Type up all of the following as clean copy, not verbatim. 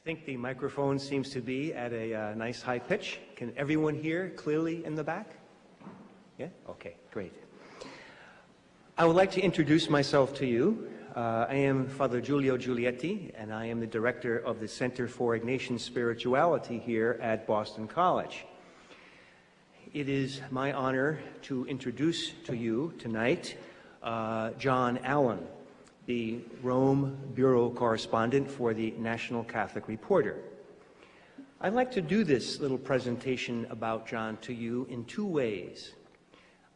think the microphone seems to be at a nice high pitch. Can everyone hear clearly in the back? Yeah? Okay, great. I would like to introduce myself to you. I am Father Giulio Giulietti, and I am the director of the Center for Ignatian Spirituality here at Boston College. It is my honor to introduce to you tonight John Allen, the Rome Bureau Correspondent for the National Catholic Reporter. I'd like to do this little presentation about John to you in two ways.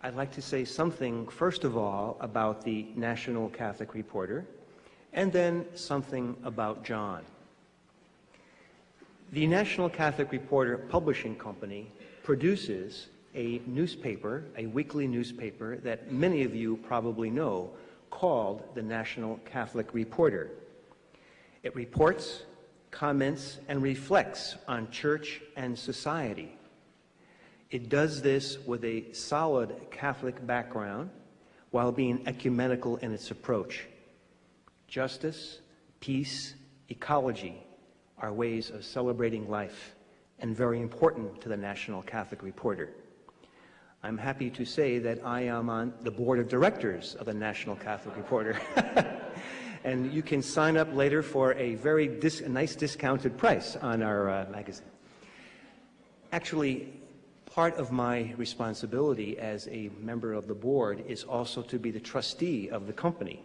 I'd like to say something, first of all, about the National Catholic Reporter, and then something about John. The National Catholic Reporter Publishing Company produces a newspaper, a weekly newspaper that many of you probably know, called the National Catholic Reporter. It reports, comments, and reflects on church and society. It does this with a solid Catholic background while being ecumenical in its approach. Justice, peace, ecology are ways of celebrating life and very important to the National Catholic Reporter. I'm happy to say that I am on the board of directors of the National Catholic Reporter. And you can sign up later for a very nice discounted price on our magazine. Actually, part of my responsibility as a member of the board is also to be the trustee of the company,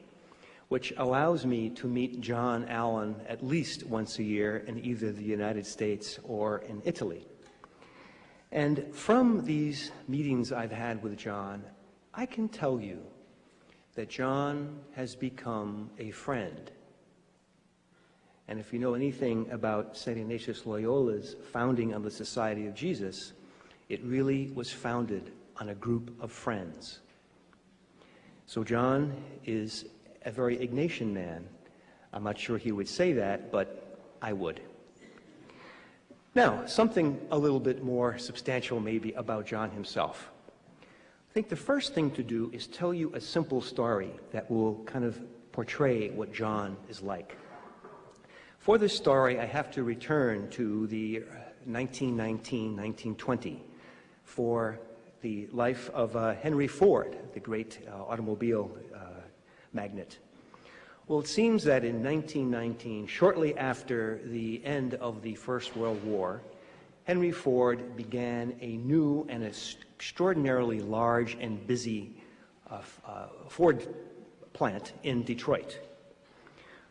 which allows me to meet John Allen at least once a year in either the United States or in Italy. And from these meetings I've had with John, I can tell you that John has become a friend. And if you know anything about St. Ignatius Loyola's founding of the Society of Jesus, it really was founded on a group of friends. So John is a very Ignatian man. I'm not sure he would say that, but I would. Now, something a little bit more substantial maybe about John himself. I think the first thing to do is tell you a simple story that will kind of portray what John is like. For this story, I have to return to the 1919-1920 for the life of Henry Ford, the great automobile magnate. Well, it seems that in 1919, shortly after the end of the First World War, Henry Ford began a new and extraordinarily large and busy Ford plant in Detroit.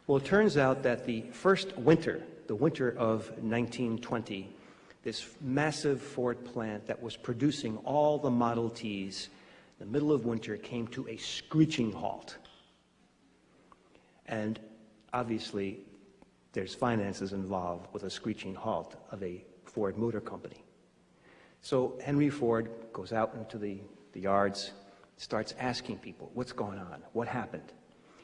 Well, it turns out that the first winter, the winter of 1920, this massive Ford plant that was producing all the Model Ts, in the middle of winter, came to a screeching halt. And obviously, there's finances involved with a screeching halt of a Ford Motor Company. So Henry Ford goes out into the yards, starts asking people, what's going on? What happened?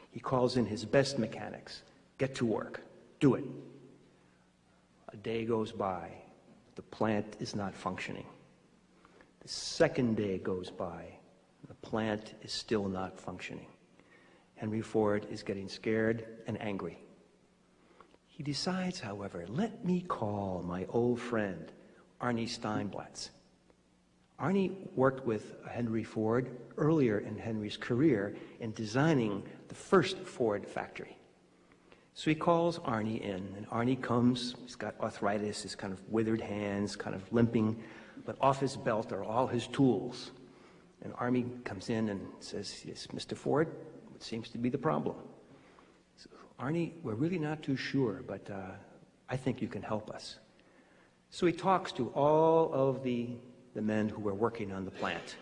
He calls in his best mechanics. Get to work. Do it. A day goes by. The plant is not functioning. The second day goes by. The plant is still not functioning. Henry Ford is getting scared and angry. He decides, however, let me call my old friend, Arnie Steinblatz. Arnie worked with Henry Ford earlier in Henry's career in designing the first Ford factory. So he calls Arnie in, and Arnie comes. He's got arthritis, his kind of withered hands, kind of limping, but off his belt are all his tools. And Arnie comes in and says, yes, Mr. Ford, what seems to be the problem? So, Arnie, we're really not too sure, but I think you can help us. So he talks to all of the men who were working on the plant.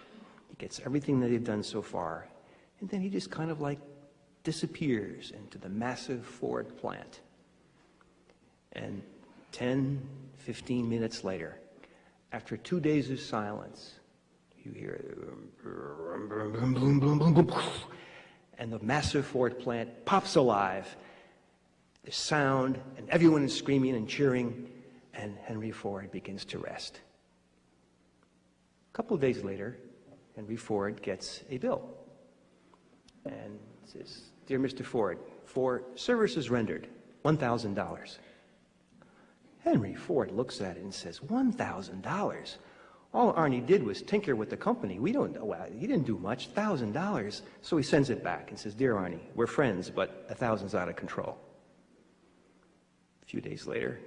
He gets everything that they've done so far, and then he just kind of like disappears into the massive Ford plant. And 10, 15 minutes later, after 2 days of silence, you hear and the massive Ford plant pops alive. There's sound, and everyone is screaming and cheering, and Henry Ford begins to rest. A couple of days later, Henry Ford gets a bill and says, Dear Mr. Ford, for services rendered, $1,000. Henry Ford looks at it and says, $1,000? All Arnie did was tinker with the company. We don't know, well, he didn't do much, $1,000. So he sends it back and says, Dear Arnie, we're friends, but $1,000's out of control. A few days later,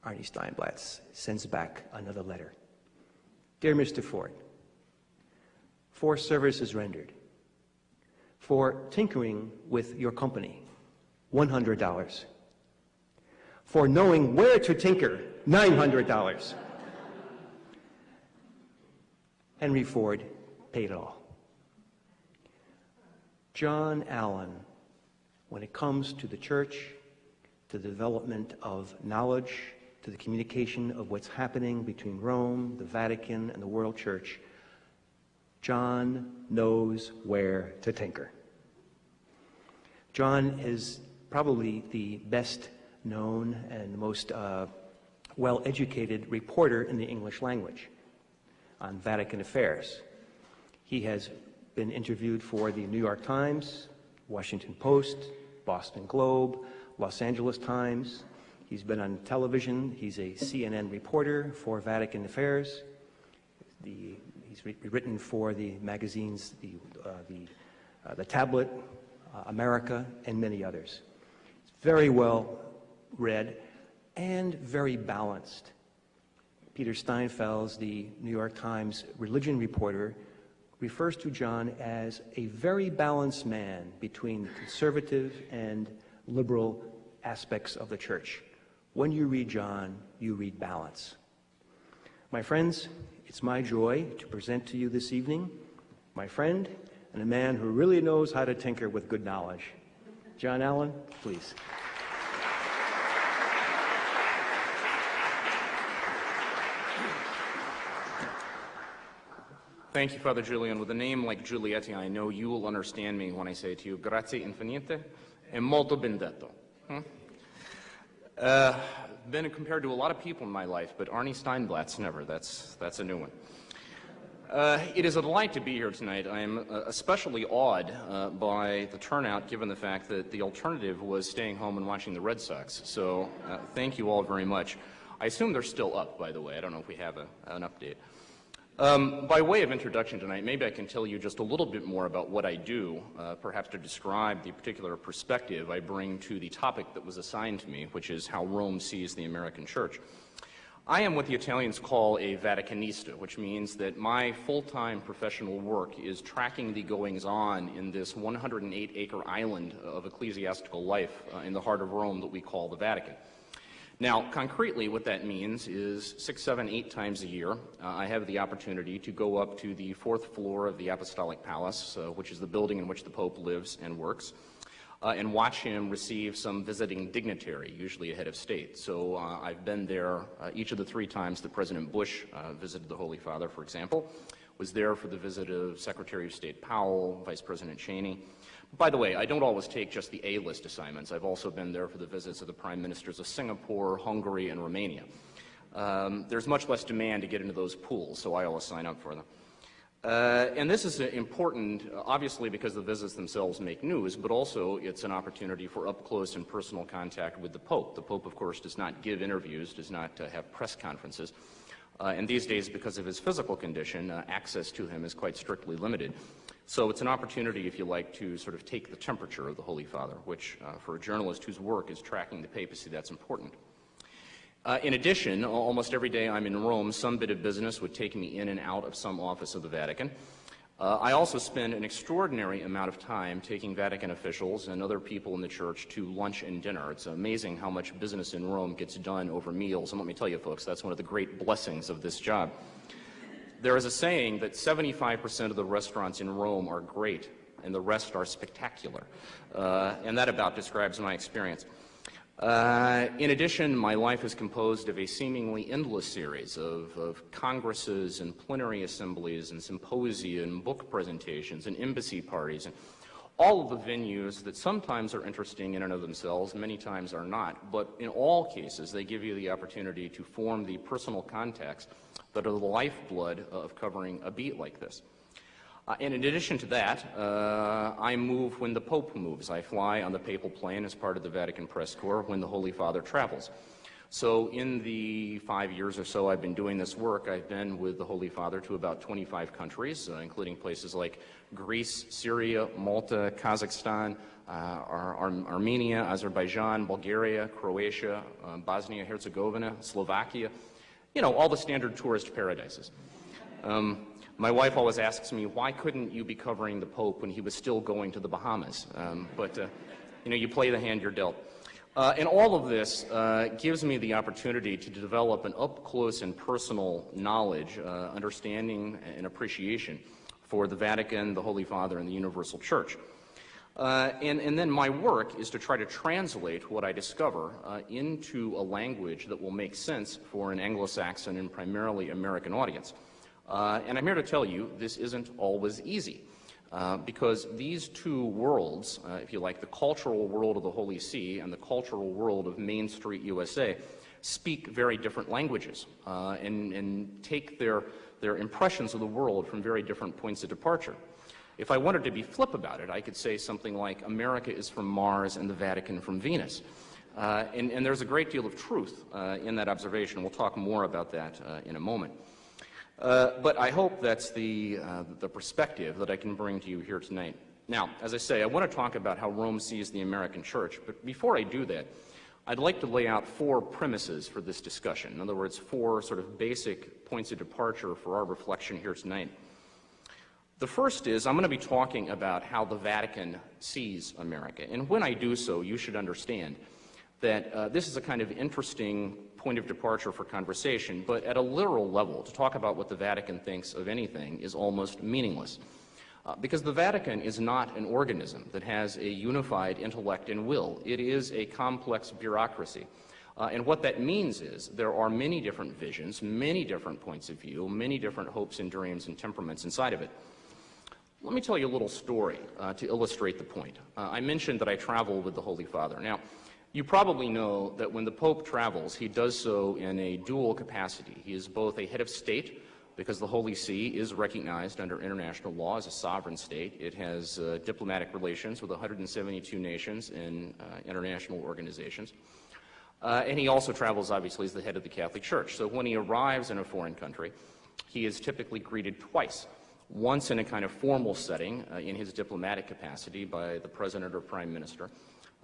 Arnie Steinblatz sends back another letter. Dear Mr. Ford, for services rendered, for tinkering with your company, $100. For knowing where to tinker, $900. Henry Ford paid it all. John Allen, when it comes to the church, to the development of knowledge, to the communication of what's happening between Rome, the Vatican, and the world church, John knows where to tinker. John is probably the best known and the most well-educated reporter in the English language on Vatican affairs. He has been interviewed for the New York Times, Washington Post, Boston Globe, Los Angeles Times. He's been on television. He's a CNN reporter for Vatican affairs. He's written for the magazines, the Tablet, America, and many others. He's very well read and very balanced. Peter Steinfels, the New York Times religion reporter, refers to John as a very balanced man between the conservative and liberal aspects of the church. When you read John, you read balance. My friends, it's my joy to present to you this evening my friend and a man who really knows how to tinker with good knowledge. John Allen, please. Thank you, Father Julian. With a name like Giulietti, I know you will understand me when I say to you, grazie infinite e molto ben detto. Been compared to a lot of people in my life, but Arnie Steinblatz never. That's a new one. It is a delight to be here tonight. I am especially awed by the turnout, given the fact that the alternative was staying home and watching the Red Sox. So thank you all very much. I assume they're still up, by the way. I don't know if we have an update. By way of introduction tonight, maybe I can tell you just a little bit more about what I do, perhaps to describe the particular perspective I bring to the topic that was assigned to me, which is how Rome sees the American church. I am what the Italians call a Vaticanista, which means that my full-time professional work is tracking the goings-on in this 108-acre island of ecclesiastical life in the heart of Rome that we call the Vatican. Now, concretely, what that means is 6, 7, 8 times a year, I have the opportunity to go up to the 4th floor of the Apostolic Palace, which is the building in which the Pope lives and works, and watch him receive some visiting dignitary, usually a head of state. So I've been there each of the 3 times that President Bush visited the Holy Father, for example, was there for the visit of Secretary of State Powell, Vice President Cheney. By the way, I don't always take just the A-list assignments. I've also been there for the visits of the prime ministers of Singapore, Hungary, and Romania. There's much less demand to get into those pools, so I always sign up for them. And this is important, obviously, because the visits themselves make news, but also it's an opportunity for up-close and personal contact with the Pope. The Pope, of course, does not give interviews, does not have press conferences. And these days, because of his physical condition, access to him is quite strictly limited. So it's an opportunity, if you like, to sort of take the temperature of the Holy Father, which for a journalist whose work is tracking the papacy, that's important. In addition, almost every day I'm in Rome, some bit of business would take me in and out of some office of the Vatican. I also spend an extraordinary amount of time taking Vatican officials and other people in the church to lunch and dinner. It's amazing how much business in Rome gets done over meals. And let me tell you, folks, that's one of the great blessings of this job. There is a saying that 75% of the restaurants in Rome are great and the rest are spectacular. And that about describes my experience. In addition, my life is composed of a seemingly endless series of congresses and plenary assemblies and symposia and book presentations and embassy parties and all of the venues that sometimes are interesting in and of themselves, many times are not, but in all cases they give you the opportunity to form the personal contacts that are the lifeblood of covering a beat like this. And in addition to that, I move when the Pope moves. I fly on the papal plane as part of the Vatican press corps when the Holy Father travels. So in the 5 years or so I've been doing this work, I've been with the Holy Father to about 25 countries, including places like Greece, Syria, Malta, Kazakhstan, Armenia, Azerbaijan, Bulgaria, Croatia, Bosnia-Herzegovina, Slovakia, you know, all the standard tourist paradises. My wife always asks me, why couldn't you be covering the Pope when he was still going to the Bahamas? But you know, you play the hand you're dealt. And all of this gives me the opportunity to develop an up-close and personal knowledge, understanding, and appreciation for the Vatican, the Holy Father, and the Universal Church. And then my work is to try to translate what I discover into a language that will make sense for an Anglo-Saxon and primarily American audience. And I'm here to tell you this isn't always easy. Because these two worlds, if you like, the cultural world of the Holy See and the cultural world of Main Street USA, speak very different languages and take their impressions of the world from very different points of departure. If I wanted to be flip about it, I could say something like, America is from Mars and the Vatican from Venus. And there's a great deal of truth in that observation. We'll talk more about that in a moment. But I hope that's the perspective that I can bring to you here tonight. Now, as I say, I want to talk about how Rome sees the American church, but before I do that, I'd like to lay out 4 premises for this discussion. In other words, 4 sort of basic points of departure for our reflection here tonight. The first is I'm going to be talking about how the Vatican sees America. And when I do so, you should understand that this is a kind of interesting point of departure for conversation, but at a literal level, to talk about what the Vatican thinks of anything is almost meaningless. Because the Vatican is not an organism that has a unified intellect and will. It is a complex bureaucracy. And what that means is there are many different visions, many different points of view, many different hopes and dreams and temperaments inside of it. Let me tell you a little story to illustrate the point. I mentioned that I travel with the Holy Father. Now, you probably know that when the Pope travels, he does so in a dual capacity. He is both a head of state, because the Holy See is recognized under international law as a sovereign state. It has diplomatic relations with 172 nations and international organizations. And he also travels, obviously, as the head of the Catholic Church. So when he arrives in a foreign country, he is typically greeted twice. Once in a kind of formal setting in his diplomatic capacity by the President or Prime Minister,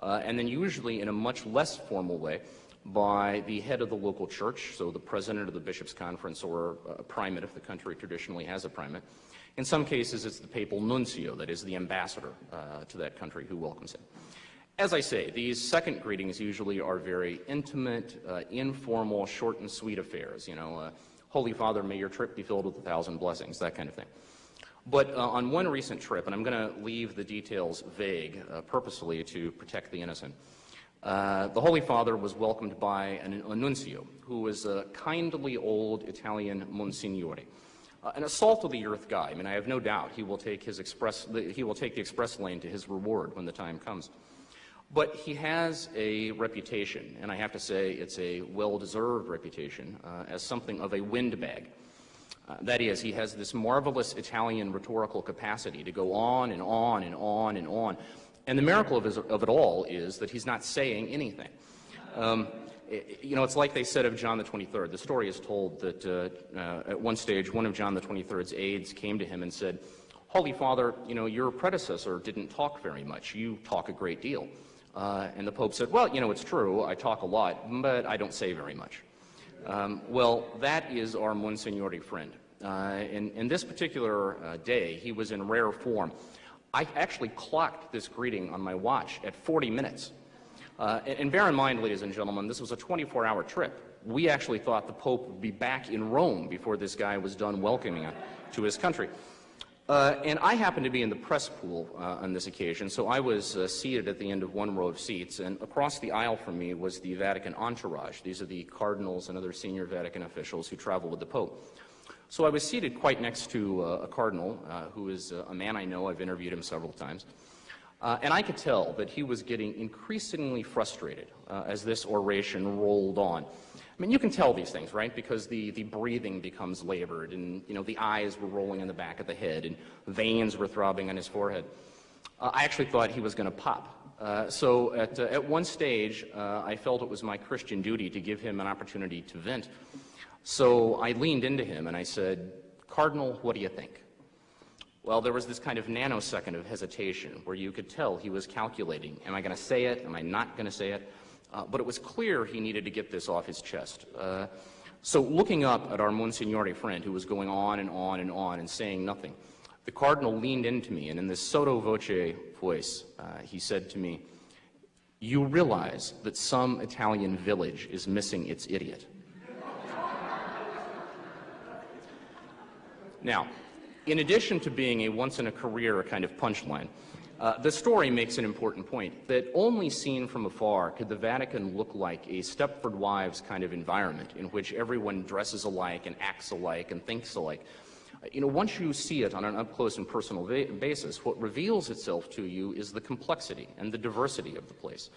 and then usually in a much less formal way by the head of the local church, so the president of the Bishops' Conference or a primate if the country traditionally has a primate. In some cases, it's the papal nuncio, that is the ambassador to that country who welcomes him. As I say, these second greetings usually are very intimate, informal, short and sweet affairs. You know, Holy Father, may your trip be filled with 1,000 blessings, that kind of thing. But on one recent trip, and I'm going to leave the details vague purposely to protect the innocent, the Holy Father was welcomed by a nuncio, who was a kindly old Italian Monsignore, an salt-of-the-earth guy. I mean, I have no doubt he will take the express lane to his reward when the time comes. But he has a reputation, and I have to say it's a well-deserved reputation, as something of a windbag. That is, he has this marvelous Italian rhetorical capacity to go on and on and on and on. And the miracle of it all is that he's not saying anything. You know, it's like they said of John the 23rd. The story is told that at one stage, one of John the 23rd's aides came to him and said, Holy Father, you know, your predecessor didn't talk very much. You talk a great deal. And the Pope said, well, you know, it's true. I talk a lot, but I don't say very much. Well, that is our Monsignore friend. In this particular day, he was in rare form. I actually clocked this greeting on my watch at 40 minutes. And bear in mind, ladies and gentlemen, this was a 24-hour trip. We actually thought the Pope would be back in Rome before this guy was done welcoming him to his country. And I happened to be in the press pool on this occasion, so I was seated at the end of one row of seats, and across the aisle from me was the Vatican Entourage. These are the cardinals and other senior Vatican officials who travel with the Pope. So I was seated quite next to a cardinal who is a man I know. I've interviewed him several times. And I could tell that he was getting increasingly frustrated as this oration rolled on. I mean, you can tell these things, right? Because the breathing becomes labored, and, you know, the eyes were rolling in the back of the head, and veins were throbbing on his forehead. I actually thought he was going to pop. So at one stage, I felt it was my Christian duty to give him an opportunity to vent. So I leaned into him and I said, "Cardinal, what do you think?" Well, there was this kind of nanosecond of hesitation where you could tell he was calculating. Am I going to say it? Am I not going to say it? But it was clear he needed to get this off his chest. So looking up at our Monsignore friend, who was going on and on and on and saying nothing, the Cardinal leaned into me, and in this sotto voce voice, he said to me, "You realize that some Italian village is missing its idiot." Now, in addition to being a once-in-a-career kind of punchline, the story makes an important point, that only seen from afar could the Vatican look like a Stepford Wives kind of environment in which everyone dresses alike and acts alike and thinks alike. Once you see it on an up-close and personal basis, what reveals itself to you is the complexity and the diversity of the place.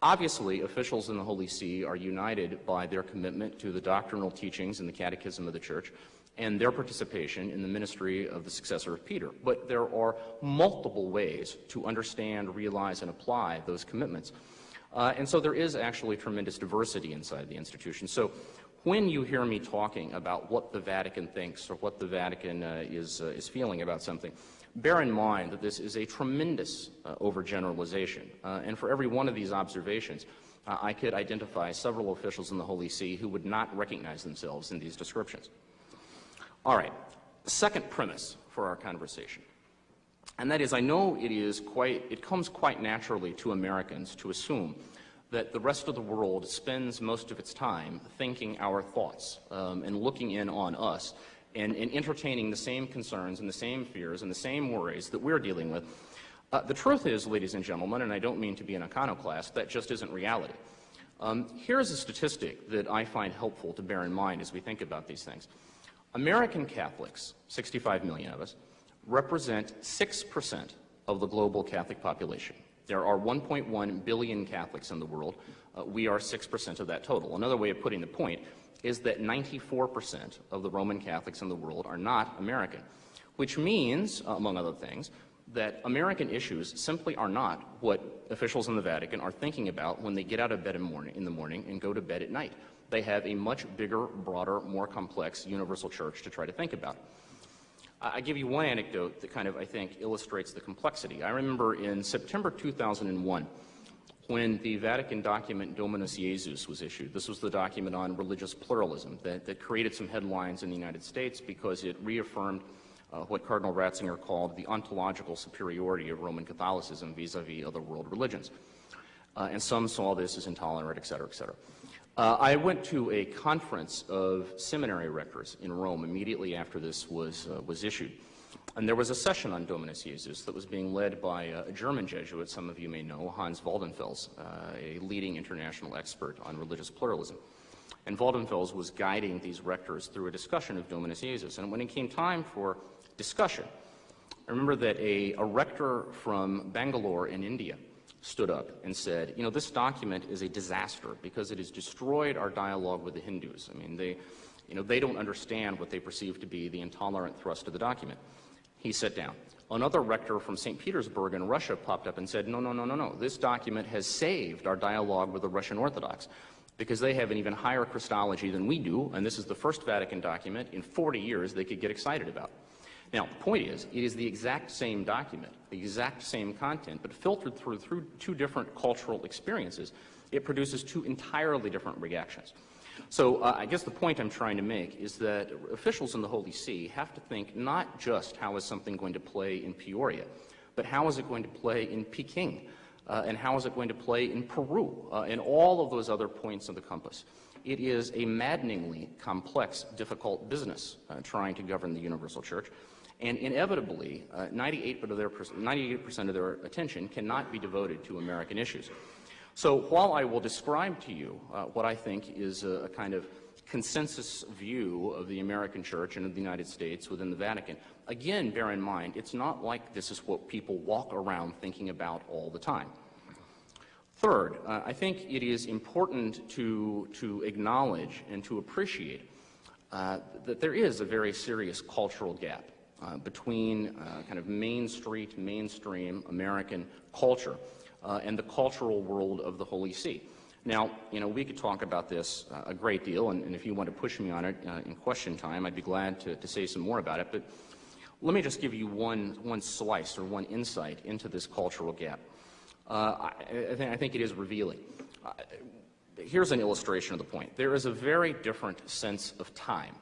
Obviously, officials in the Holy See are united by their commitment to the doctrinal teachings and the Catechism of the Church and their participation in the ministry of the successor of Peter. But there are multiple ways to understand, realize, and apply those commitments. And so there is actually tremendous diversity inside the institution. So when you hear me talking about what the Vatican thinks or what the Vatican is feeling about something, bear in mind that this is a tremendous overgeneralization. And for every one of these observations, I could identify several officials in the Holy See who would not recognize themselves in these descriptions. All right, the second premise for our conversation, and that is, I know it comes quite naturally to Americans to assume that the rest of the world spends most of its time thinking our thoughts and looking in on us and entertaining the same concerns and the same fears and the same worries that we're dealing with. The truth is, ladies and gentlemen, and I don't mean to be an iconoclast, that just isn't reality. Here's a statistic that I find helpful to bear in mind as we think about these things. American Catholics, 65 million of us, represent 6% of the global Catholic population. There are 1.1 billion Catholics in the world. We are 6% of that total. Another way of putting the point is that 94% of the Roman Catholics in the world are not American, which means, among other things, that American issues simply are not what officials in the Vatican are thinking about when they get out of bed in the morning and go to bed at night. They have a much bigger, broader, more complex universal church to try to think about. I give you one anecdote that kind of, I think, illustrates the complexity. I remember in September 2001, when the Vatican document Dominus Jesus was issued. This was the document on religious pluralism that created some headlines in the United States because it reaffirmed what Cardinal Ratzinger called the ontological superiority of Roman Catholicism vis-a-vis other world religions. And some saw this as intolerant, et cetera, et cetera. I went to a conference of seminary rectors in Rome immediately after this was issued. And there was a session on Dominus Jesus that was being led by a German Jesuit, some of you may know, Hans Waldenfels, a leading international expert on religious pluralism. And Waldenfels was guiding these rectors through a discussion of Dominus Jesus. And when it came time for discussion, I remember that a rector from Bangalore in India stood up and said, this document is a disaster because it has destroyed our dialogue with the Hindus. I mean, they don't understand what they perceive to be the intolerant thrust of the document. He sat down. Another rector from St. Petersburg in Russia popped up and said, no, this document has saved our dialogue with the Russian Orthodox because they have an even higher Christology than we do, and this is the first Vatican document in 40 years they could get excited about. Now, the point is, it is the exact same document, the exact same content, but filtered through two different cultural experiences. It produces two entirely different reactions. So I guess the point I'm trying to make is that officials in the Holy See have to think not just how is something going to play in Peoria, but how is it going to play in Peking, and how is it going to play in Peru, and all of those other points of the compass. It is a maddeningly complex, difficult business trying to govern the universal church. And inevitably, 98% of their attention cannot be devoted to American issues. So while I will describe to you what I think is a kind of consensus view of the American church and of the United States within the Vatican, again, bear in mind, it's not like this is what people walk around thinking about all the time. Third, I think it is important to acknowledge and to appreciate that there is a very serious cultural gap between kind of mainstream American culture and the cultural world of the Holy See. Now, we could talk about this a great deal, and if you want to push me on it in question time, I'd be glad to say some more about it. But let me just give you one slice or one insight into this cultural gap. I think it is revealing. Here's an illustration of the point. There is a very different sense of time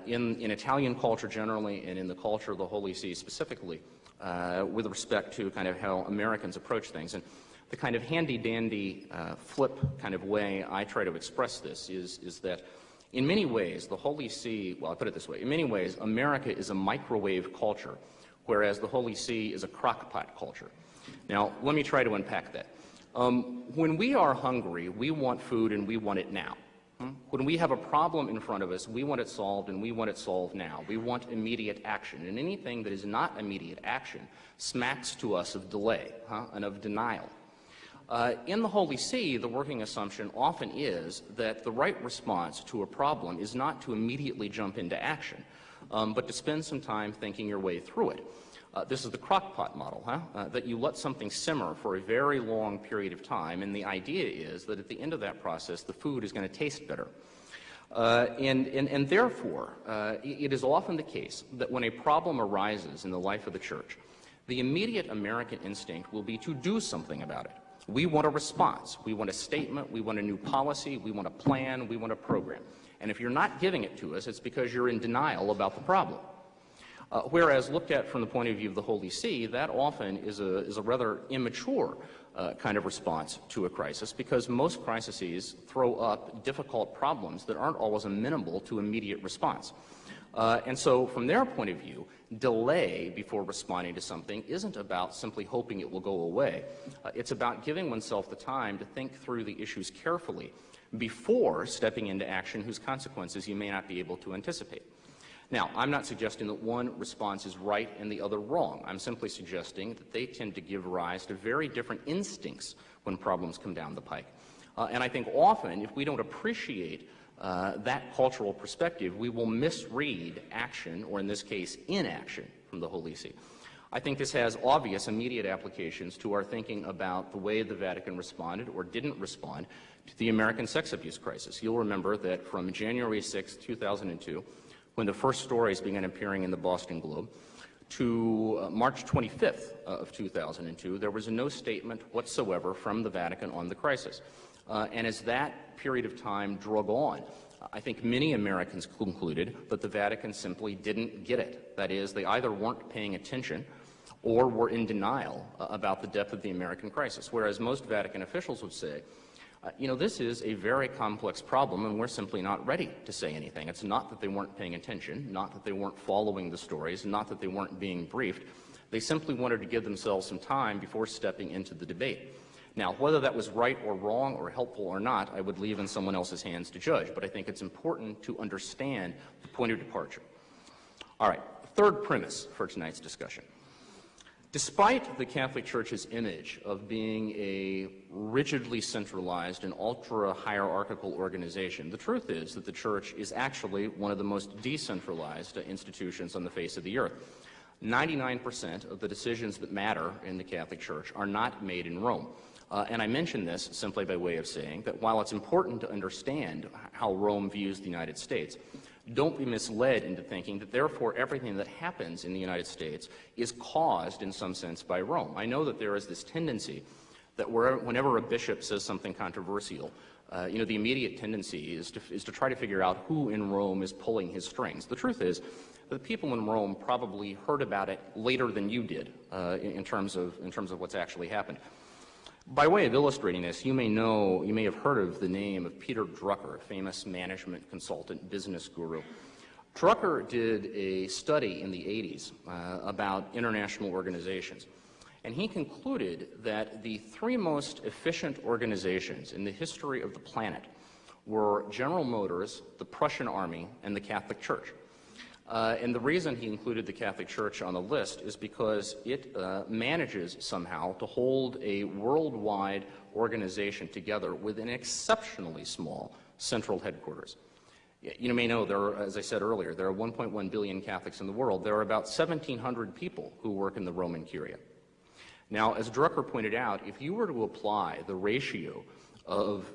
in Italian culture generally, and in the culture of the Holy See specifically, with respect to kind of how Americans approach things. And the kind of handy-dandy flip kind of way I try to express this is that in many ways the Holy See, well, I put it this way, in many ways America is a microwave culture, whereas the Holy See is a crock-pot culture. Now, let me try to unpack that. When we are hungry, we want food and we want it now. When we have a problem in front of us, we want it solved and we want it solved now. We want immediate action. And anything that is not immediate action smacks to us of delay and of denial. In the Holy See, the working assumption often is that the right response to a problem is not to immediately jump into action, but to spend some time thinking your way through it. This is the crock-pot model, that you let something simmer for a very long period of time, and the idea is that at the end of that process, the food is going to taste better. And therefore, it is often the case that when a problem arises in the life of the church, the immediate American instinct will be to do something about it. We want a response. We want a statement. We want a new policy. We want a plan. We want a program. And if you're not giving it to us, it's because you're in denial about the problem. Whereas looked at from the point of view of the Holy See, that often is a rather immature kind of response to a crisis, because most crises throw up difficult problems that aren't always amenable to immediate response. And so from their point of view, delay before responding to something isn't about simply hoping it will go away. It's about giving oneself the time to think through the issues carefully before stepping into action whose consequences you may not be able to anticipate. Now, I'm not suggesting that one response is right and the other wrong. I'm simply suggesting that they tend to give rise to very different instincts when problems come down the pike. And I think often, if we don't appreciate that cultural perspective, we will misread action, or in this case, inaction, from the Holy See. I think this has obvious immediate applications to our thinking about the way the Vatican responded or didn't respond to the American sex abuse crisis. You'll remember that from January 6, 2002, when the first stories began appearing in the Boston Globe, to March 25th of 2002, there was no statement whatsoever from the Vatican on the crisis. And as that period of time drug on, I think many Americans concluded that the Vatican simply didn't get it. That is, they either weren't paying attention or were in denial about the depth of the American crisis, whereas most Vatican officials would say, this is a very complex problem, and we're simply not ready to say anything. It's not that they weren't paying attention, not that they weren't following the stories, not that they weren't being briefed. They simply wanted to give themselves some time before stepping into the debate. Now, whether that was right or wrong or helpful or not, I would leave in someone else's hands to judge, but I think it's important to understand the point of departure. All right, third premise for tonight's discussion. Despite the Catholic Church's image of being a rigidly centralized and ultra-hierarchical organization, the truth is that the Church is actually one of the most decentralized institutions on the face of the earth. 99% of the decisions that matter in the Catholic Church are not made in Rome. And I mention this simply by way of saying that while it's important to understand how Rome views the United States, don't be misled into thinking that therefore everything that happens in the United States is caused in some sense by Rome. I know that there is this tendency that whenever a bishop says something controversial, the immediate tendency is to try to figure out who in Rome is pulling his strings. The truth is that the people in Rome probably heard about it later than you did in terms of what's actually happened. By way of illustrating this, you may have heard of the name of Peter Drucker, a famous management consultant, business guru. Drucker did a study in the 80s about international organizations, and he concluded that the three most efficient organizations in the history of the planet were General Motors, the Prussian Army, and the Catholic Church. And the reason he included the Catholic Church on the list is because it manages somehow to hold a worldwide organization together with an exceptionally small central headquarters. You may know, as I said earlier, there are 1.1 billion Catholics in the world. There are about 1,700 people who work in the Roman Curia. Now, as Drucker pointed out, if you were to apply the ratio of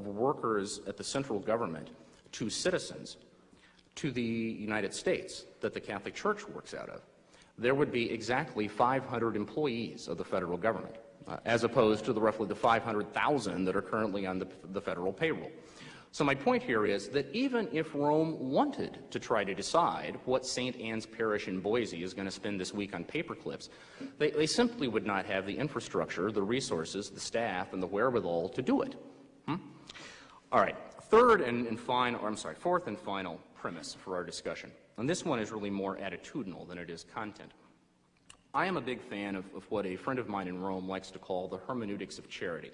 workers at the central government to citizens to the United States that the Catholic Church works out of, there would be exactly 500 employees of the federal government, as opposed to the roughly the 500,000 that are currently on the federal payroll. So my point here is that even if Rome wanted to try to decide what St. Anne's Parish in Boise is going to spend this week on paper clips, they simply would not have the infrastructure, the resources, the staff, and the wherewithal to do it. All right, fourth and final premise for our discussion. And this one is really more attitudinal than it is content. I am a big fan of what a friend of mine in Rome likes to call the hermeneutics of charity.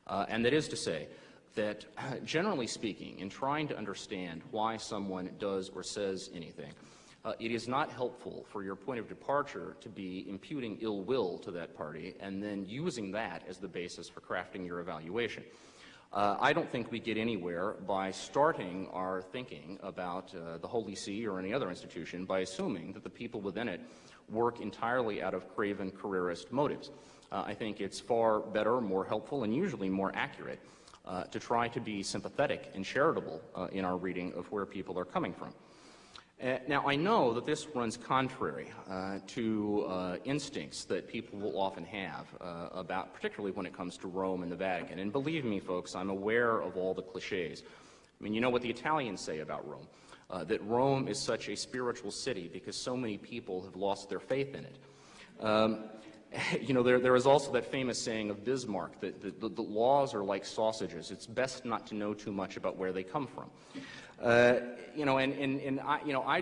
And that is to say that, generally speaking, in trying to understand why someone does or says anything, it is not helpful for your point of departure to be imputing ill will to that party and then using that as the basis for crafting your evaluation. I don't think we get anywhere by starting our thinking about the Holy See or any other institution by assuming that the people within it work entirely out of craven careerist motives. I think it's far better, more helpful, and usually more accurate to try to be sympathetic and charitable in our reading of where people are coming from. Now, I know that this runs contrary to instincts that people will often have about, particularly when it comes to Rome and the Vatican. And believe me, folks, I'm aware of all the cliches. I mean, you know what the Italians say about Rome, that Rome is such a spiritual city because so many people have lost their faith in it. You know, there is also that famous saying of Bismarck that the laws are like sausages. It's best not to know too much about where they come from. I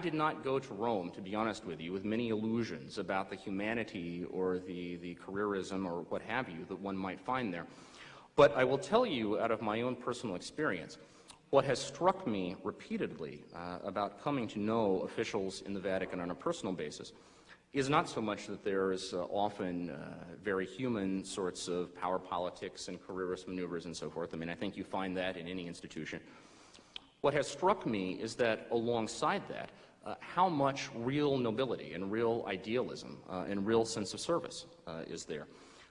did not go to Rome, to be honest with you, with many illusions about the humanity or the careerism or what have you that one might find there. But I will tell you out of my own personal experience, what has struck me repeatedly about coming to know officials in the Vatican on a personal basis is not so much that there's often very human sorts of power politics and careerist maneuvers and so forth. I mean, I think you find that in any institution. What has struck me is that alongside that, how much real nobility and real idealism and real sense of service is there.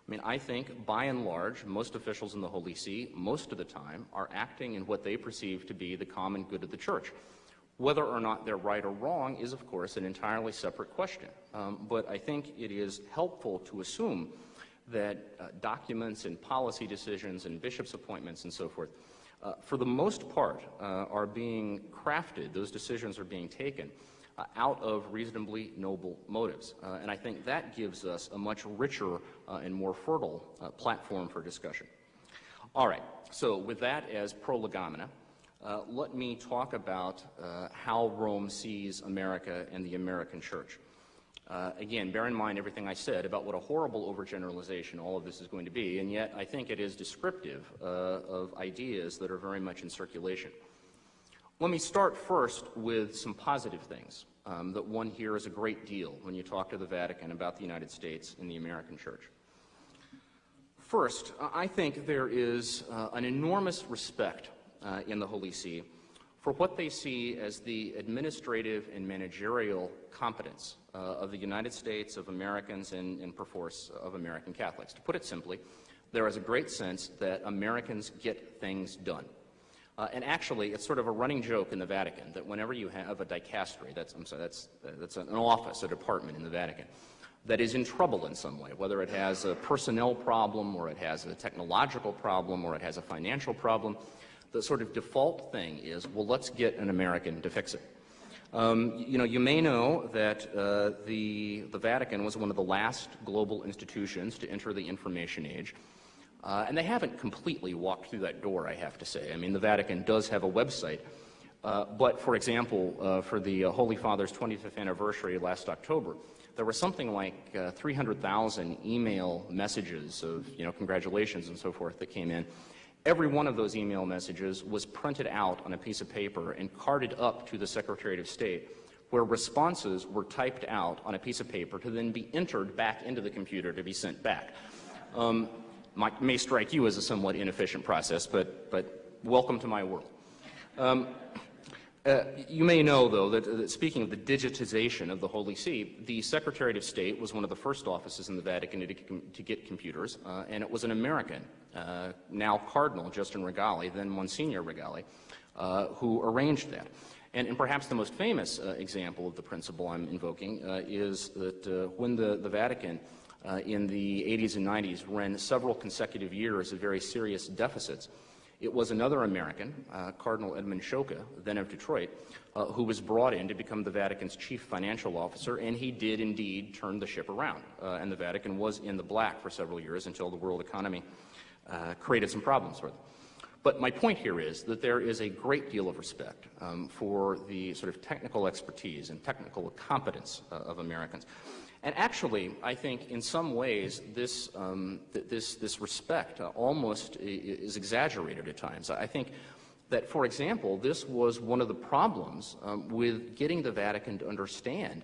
I mean, I think, by and large, most officials in the Holy See, most of the time, are acting in what they perceive to be the common good of the Church. Whether or not they're right or wrong is, of course, an entirely separate question. But I think it is helpful to assume that documents and policy decisions and bishops' appointments and so forth, for the most part, are being crafted, those decisions are being taken out of reasonably noble motives. And I think that gives us a much richer and more fertile platform for discussion. All right, so with that as prolegomena, let me talk about how Rome sees America and the American Church. Again, bear in mind everything I said about what a horrible overgeneralization all of this is going to be, and yet I think it is descriptive of ideas that are very much in circulation. Let me start first with some positive things that one hears a great deal when you talk to the Vatican about the United States and the American Church. First, I think there is an enormous respect in the Holy See for what they see as the administrative and managerial competence of the United States, of Americans, and perforce of American Catholics. To put it simply, there is a great sense that Americans get things done. And actually, it's sort of a running joke in the Vatican that whenever you have a dicastery, that's an office, a department in the Vatican, that is in trouble in some way, whether it has a personnel problem or it has a technological problem or it has a financial problem, the sort of default thing is, well, let's get an American to fix it. You may know that the Vatican was one of the last global institutions to enter the information age. And they haven't completely walked through that door, I have to say. I mean, the Vatican does have a website. But, for example, for the Holy Father's 25th anniversary last October, there were something like 300,000 email messages of, congratulations and so forth that came in. Every one of those email messages was printed out on a piece of paper and carted up to the Secretary of State, where responses were typed out on a piece of paper to then be entered back into the computer to be sent back. May strike you as a somewhat inefficient process, but welcome to my world. You may know, though, that speaking of the digitization of the Holy See, the Secretary of State was one of the first offices in the Vatican to get computers, and it was an American, now Cardinal Justin Regali, then Monsignor Regali, who arranged that. And perhaps the most famous example of the principle I'm invoking is that when the Vatican in the 80s and 90s ran several consecutive years of very serious deficits, it was another American, Cardinal Edmund Sciocca, then of Detroit, who was brought in to become the Vatican's chief financial officer, and he did indeed turn the ship around. And the Vatican was in the black for several years until the world economy created some problems for them. But my point here is that there is a great deal of respect for the sort of technical expertise and technical competence of Americans. And actually, I think in some ways this respect almost is exaggerated at times. I think that, for example, this was one of the problems with getting the Vatican to understand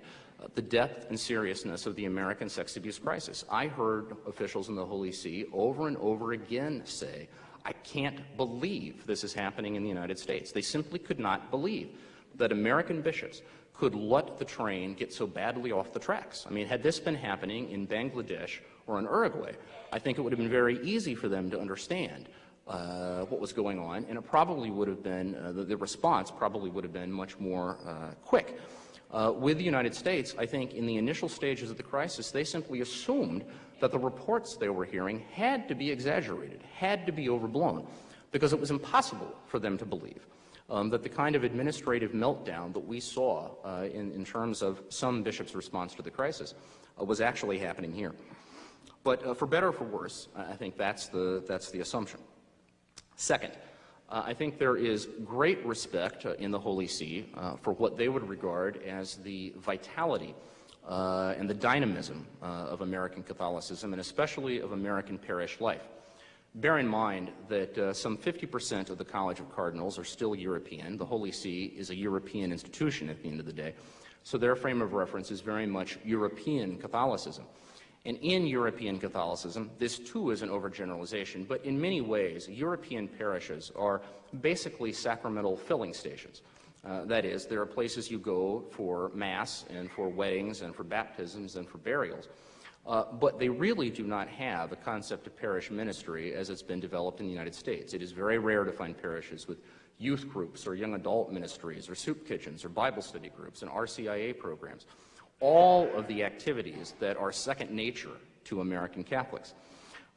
the depth and seriousness of the American sex abuse crisis. I heard officials in the Holy See over and over again say, I can't believe this is happening in the United States. They simply could not believe that American bishops could let the train get so badly off the tracks. I mean, had this been happening in Bangladesh or in Uruguay, I think it would have been very easy for them to understand what was going on, and it probably would have been, the response probably would have been much more quick. With the United States, I think in the initial stages of the crisis, they simply assumed that the reports they were hearing had to be exaggerated, had to be overblown, because it was impossible for them to believe that the kind of administrative meltdown that we saw in terms of some bishops' response to the crisis was actually happening here. But for better or for worse, I think that's the assumption. Second, I think there is great respect in the Holy See for what they would regard as the vitality and the dynamism of American Catholicism, and especially of American parish life. Bear in mind that some 50% of the College of Cardinals are still European. The Holy See is a European institution at the end of the day, so their frame of reference is very much European Catholicism. And in European Catholicism, this too is an overgeneralization, but in many ways, European parishes are basically sacramental filling stations. That is, there are places you go for Mass and for weddings and for baptisms and for burials. But they really do not have a concept of parish ministry as it's been developed in the United States. It is very rare to find parishes with youth groups or young adult ministries or soup kitchens or Bible study groups and RCIA programs, all of the activities that are second nature to American Catholics.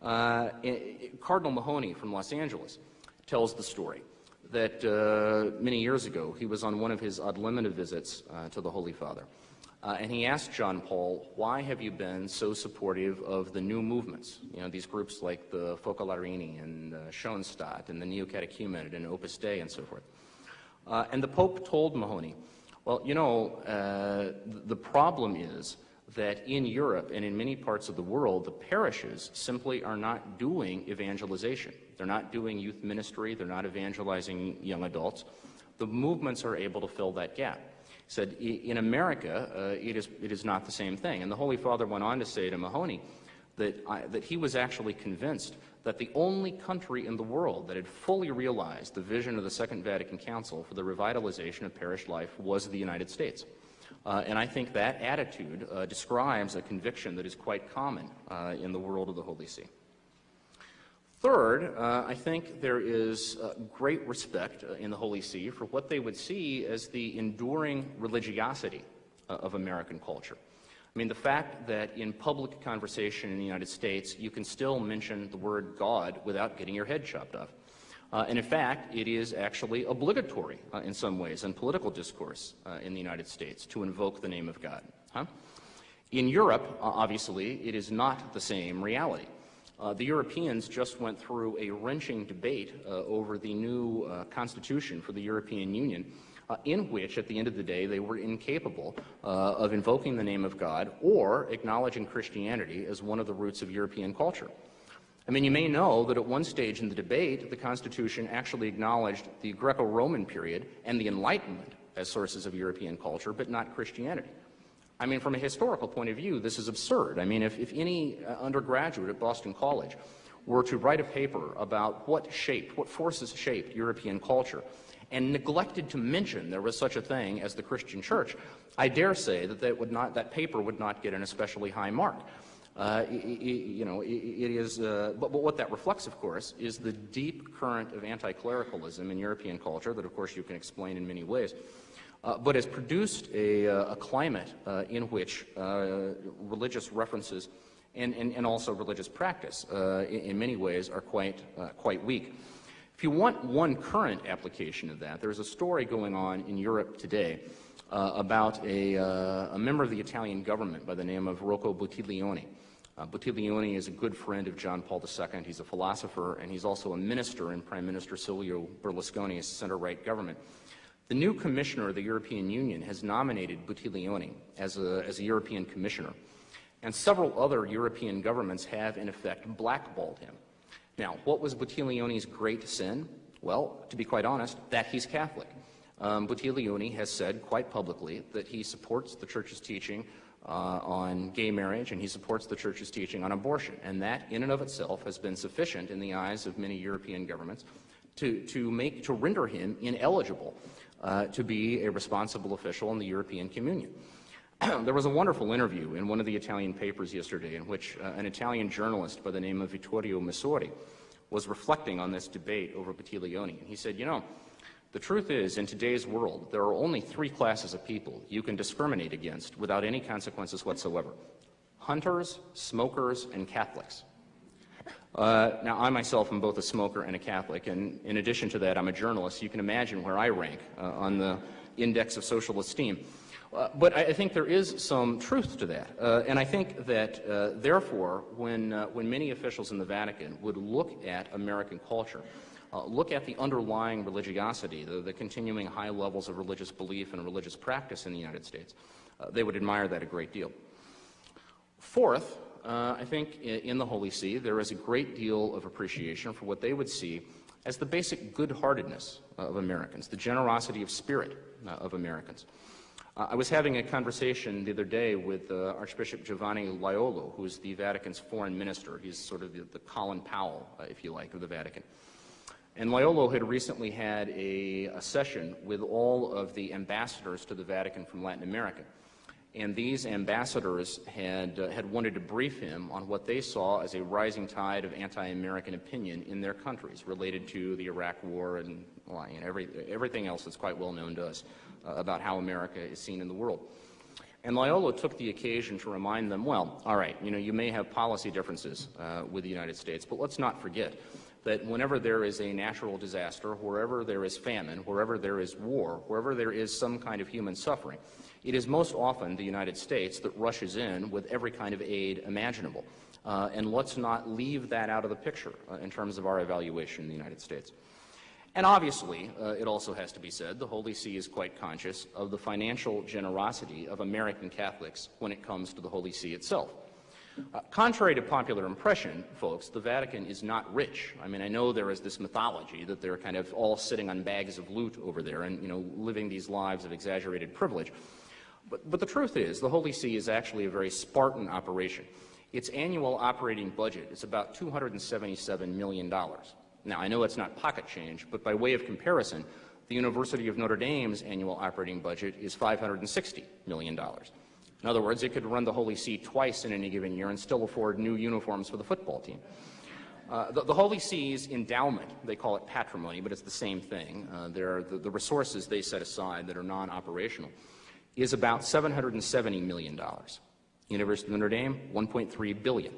Cardinal Mahoney from Los Angeles tells the story that many years ago he was on one of his ad limina visits to the Holy Father. And he asked John Paul, why have you been so supportive of the new movements? You know, these groups like the Focolarini and Schoenstatt and the Neo-Catechumenate and Opus Dei and so forth. And the Pope told Mahoney, well, you know, the problem is that in Europe and in many parts of the world, the parishes simply are not doing evangelization. They're not doing youth ministry. They're not evangelizing young adults. The movements are able to fill that gap. He said, in America, it is not the same thing. And the Holy Father went on to say to Mahoney that he was actually convinced that the only country in the world that had fully realized the vision of the Second Vatican Council for the revitalization of parish life was the United States. And I think that attitude describes a conviction that is quite common in the world of the Holy See. Third, I think there is great respect in the Holy See for what they would see as the enduring religiosity of American culture. I mean, the fact that in public conversation in the United States, you can still mention the word God without getting your head chopped off. And in fact, it is actually obligatory in some ways in political discourse in the United States to invoke the name of God. In Europe, obviously, it is not the same reality. The Europeans just went through a wrenching debate over the new constitution for the European Union, in which, at the end of the day, they were incapable of invoking the name of God or acknowledging Christianity as one of the roots of European culture. I mean, you may know that at one stage in the debate, the Constitution actually acknowledged the Greco-Roman period and the Enlightenment as sources of European culture, but not Christianity. I mean, from a historical point of view, this is absurd. I mean, if any undergraduate at Boston College were to write a paper about what forces shaped European culture, and neglected to mention there was such a thing as the Christian Church, I dare say that that paper would not get an especially high mark. But what that reflects, of course, is the deep current of anti-clericalism in European culture that, of course, you can explain in many ways, but has produced a climate in which religious references and also religious practice, in many ways, are quite weak. If you want one current application of that, there's a story going on in Europe today about a member of the Italian government by the name of Rocco Buttiglione. Buttiglione is a good friend of John Paul II. He's a philosopher, and he's also a minister in Prime Minister Silvio Berlusconi's center-right government. The new commissioner of the European Union has nominated Buttiglione as a European commissioner, and several other European governments have, in effect, blackballed him. Now, what was Buttiglione's great sin? Well, to be quite honest, that he's Catholic. Buttiglione has said quite publicly that he supports the Church's teaching on gay marriage, and he supports the Church's teaching on abortion, and that in and of itself has been sufficient in the eyes of many European governments to render him ineligible to be a responsible official in the European Communion. There was a wonderful interview in one of the Italian papers yesterday in which an Italian journalist by the name of Vittorio Missori was reflecting on this debate over Buttiglione, and he said, the truth is, in today's world, there are only three classes of people you can discriminate against without any consequences whatsoever: hunters, smokers, and Catholics. Now, I myself am both a smoker and a Catholic, and in addition to that, I'm a journalist. You can imagine where I rank on the index of social esteem. But I think there is some truth to that, and I think that, therefore, when many officials in the Vatican would look at American culture, look at the underlying religiosity, the continuing high levels of religious belief and religious practice in the United States, they would admire that a great deal. Fourth, I think in the Holy See there is a great deal of appreciation for what they would see as the basic good-heartedness of Americans, the generosity of spirit of Americans. I was having a conversation the other day with Archbishop Giovanni Leone, who is the Vatican's foreign minister. He's sort of the Colin Powell, if you like, of the Vatican. And Leone had recently had a session with all of the ambassadors to the Vatican from Latin America. And these ambassadors had wanted to brief him on what they saw as a rising tide of anti-American opinion in their countries related to the Iraq War and everything else that's quite well known to us about how America is seen in the world. And Leone took the occasion to remind them, well, all right, you may have policy differences with the United States, but let's not forget that whenever there is a natural disaster, wherever there is famine, wherever there is war, wherever there is some kind of human suffering, it is most often the United States that rushes in with every kind of aid imaginable. And let's not leave that out of the picture in terms of our evaluation in the United States. And obviously, it also has to be said, the Holy See is quite conscious of the financial generosity of American Catholics when it comes to the Holy See itself. Contrary to popular impression, folks, the Vatican is not rich. I mean, I know there is this mythology that they're kind of all sitting on bags of loot over there and, living these lives of exaggerated privilege. But the truth is, the Holy See is actually a very Spartan operation. Its annual operating budget is about $277 million. Now, I know it's not pocket change, but by way of comparison, the University of Notre Dame's annual operating budget is $560 million. In other words, it could run the Holy See twice in any given year and still afford new uniforms for the football team. The Holy See's endowment, they call it patrimony, but it's the same thing. The resources they set aside that are non-operational is about $770 million. University of Notre Dame, $1.3 billion.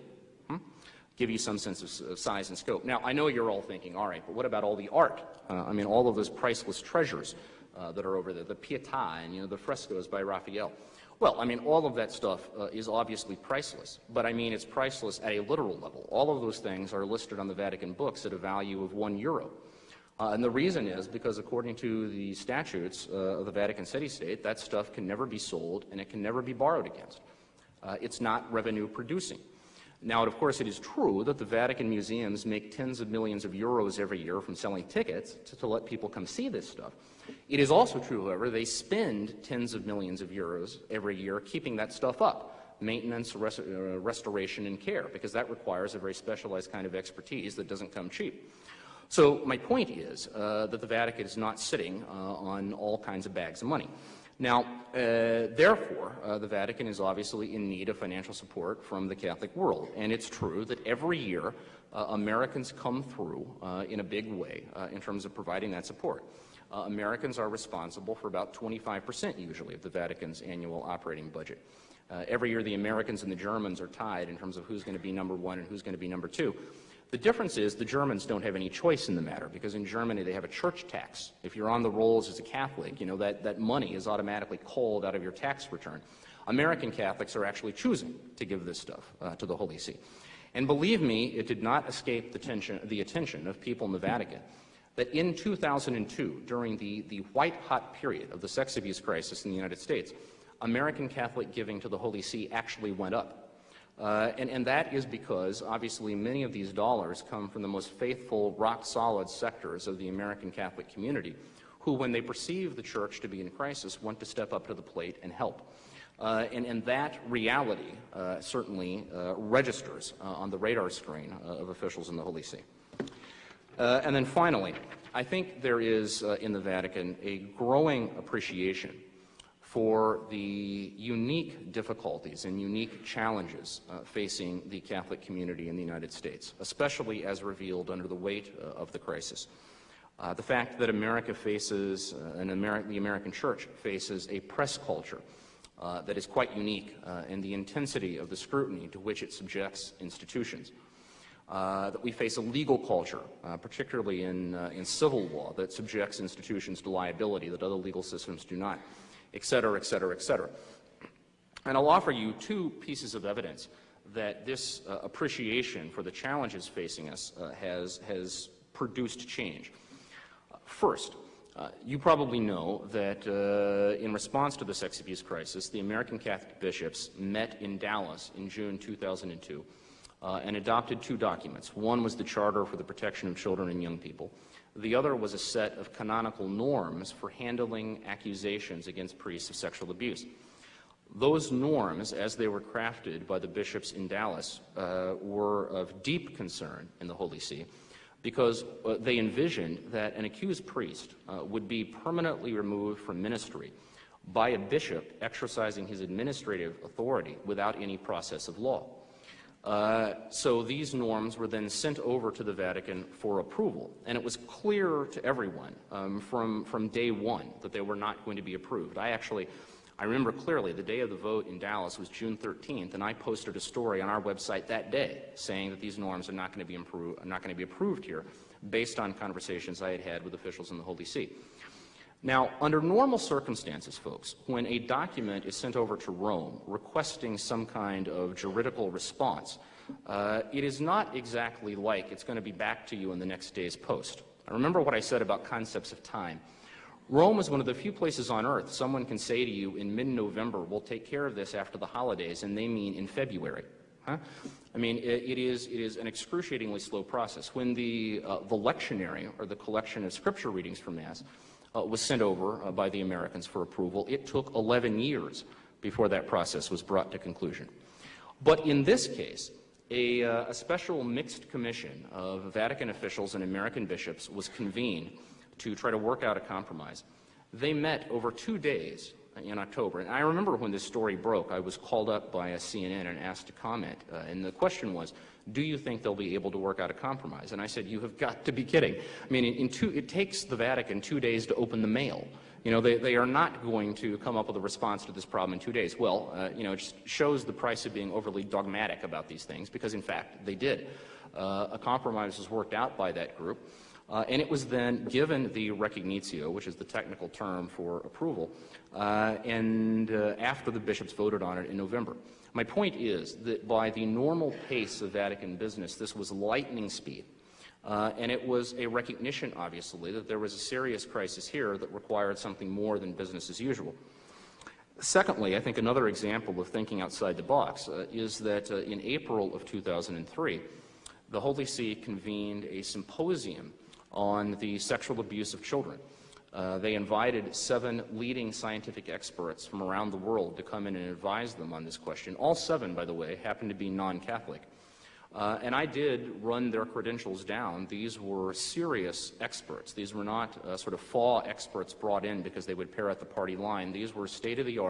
Give you some sense of size and scope. Now, I know you're all thinking, all right, but what about all the art? All of those priceless treasures that are over there, the Pietà and, the frescoes by Raphael. Well, all of that stuff is obviously priceless, but it's priceless at a literal level. All of those things are listed on the Vatican books at a value of €1. And the reason is because according to the statutes of the Vatican city-state, that stuff can never be sold and it can never be borrowed against. It's not revenue producing. Now, of course, it is true that the Vatican museums make tens of millions of euros every year from selling tickets to let people come see this stuff. It is also true, however, they spend tens of millions of euros every year keeping that stuff up, maintenance, restoration, and care, because that requires a very specialized kind of expertise that doesn't come cheap. So my point is that the Vatican is not sitting on all kinds of bags of money. Now, therefore, the Vatican is obviously in need of financial support from the Catholic world. And it's true that every year Americans come through in a big way in terms of providing that support. Americans are responsible for about 25% usually of the Vatican's annual operating budget. Every year the Americans and the Germans are tied in terms of who's going to be number one and who's going to be number two. The difference is the Germans don't have any choice in the matter, because in Germany they have a church tax. If you're on the rolls as a Catholic, you know, that money is automatically culled out of your tax return. American Catholics are actually choosing to give this stuff to the Holy See. And believe me, it did not escape the attention of people in the Vatican that in 2002, during the white-hot period of the sex abuse crisis in the United States, American Catholic giving to the Holy See actually went up. And that is because, obviously, many of these dollars come from the most faithful, rock-solid sectors of the American Catholic community, who, when they perceive the Church to be in crisis, want to step up to the plate and help. And that reality certainly registers on the radar screen of officials in the Holy See. And then finally, I think there is in the Vatican a growing appreciation for the unique difficulties and unique challenges facing the Catholic community in the United States, especially as revealed under the weight of the crisis. The fact that America faces, the American Church faces a press culture that is quite unique, and the intensity of the scrutiny to which it subjects institutions. That we face a legal culture, particularly in civil law, that subjects institutions to liability that other legal systems do not, et cetera, et cetera, et cetera. And I'll offer you two pieces of evidence that this appreciation for the challenges facing us has produced change. First, you probably know that in response to the sex abuse crisis, the American Catholic bishops met in Dallas in June 2002 and adopted two documents. One was the Charter for the Protection of Children and Young People. The other was a set of canonical norms for handling accusations against priests of sexual abuse. Those norms, as they were crafted by the bishops in Dallas, were of deep concern in the Holy See, because they envisioned that an accused priest would be permanently removed from ministry by a bishop exercising his administrative authority without any process of law. So these norms were then sent over to the Vatican for approval, and it was clear to everyone from day one that they were not going to be approved. I remember clearly the day of the vote in Dallas was June 13th, and I posted a story on our website that day saying that these norms are not going to be approved here, based on conversations I had had with officials in the Holy See. Now, under normal circumstances, folks, when a document is sent over to Rome requesting some kind of juridical response, it is not exactly like it's going to be back to you in the next day's post. I remember what I said about concepts of time. Rome is one of the few places on earth someone can say to you in mid-November, we'll take care of this after the holidays, and they mean in February. Huh? I mean, it is an excruciatingly slow process. When the lectionary, or the collection of scripture readings for Mass, was sent over by the Americans for approval, it took 11 years before that process was brought to conclusion. But in this case, a special mixed commission of Vatican officials and American bishops was convened to try to work out a compromise. They met over 2 days in October, and I remember when this story broke, I was called up by a CNN and asked to comment, and the question was, do you think they'll be able to work out a compromise? And I said, you have got to be kidding. I mean, it takes the Vatican 2 days to open the mail. You know, they are not going to come up with a response to this problem in 2 days. Well, you know, it just shows the price of being overly dogmatic about these things, because in fact they did. A compromise was worked out by that group, and it was then given the recognitio, which is the technical term for approval, and after the bishops voted on it in November. My point is that by the normal pace of Vatican business, this was lightning speed. And it was a recognition, obviously, that there was a serious crisis here that required something more than business as usual. Secondly, I think another example of thinking outside the box is that in April of 2003, the Holy See convened a symposium on the sexual abuse of children. They invited 7 leading scientific experts from around the world to come in and advise them on this question. All 7, by the way, happened to be non-Catholic. And I did run their credentials down. These were serious experts. These were not sort of FAW experts brought in because they would pair at the party line. These were state-of-the-art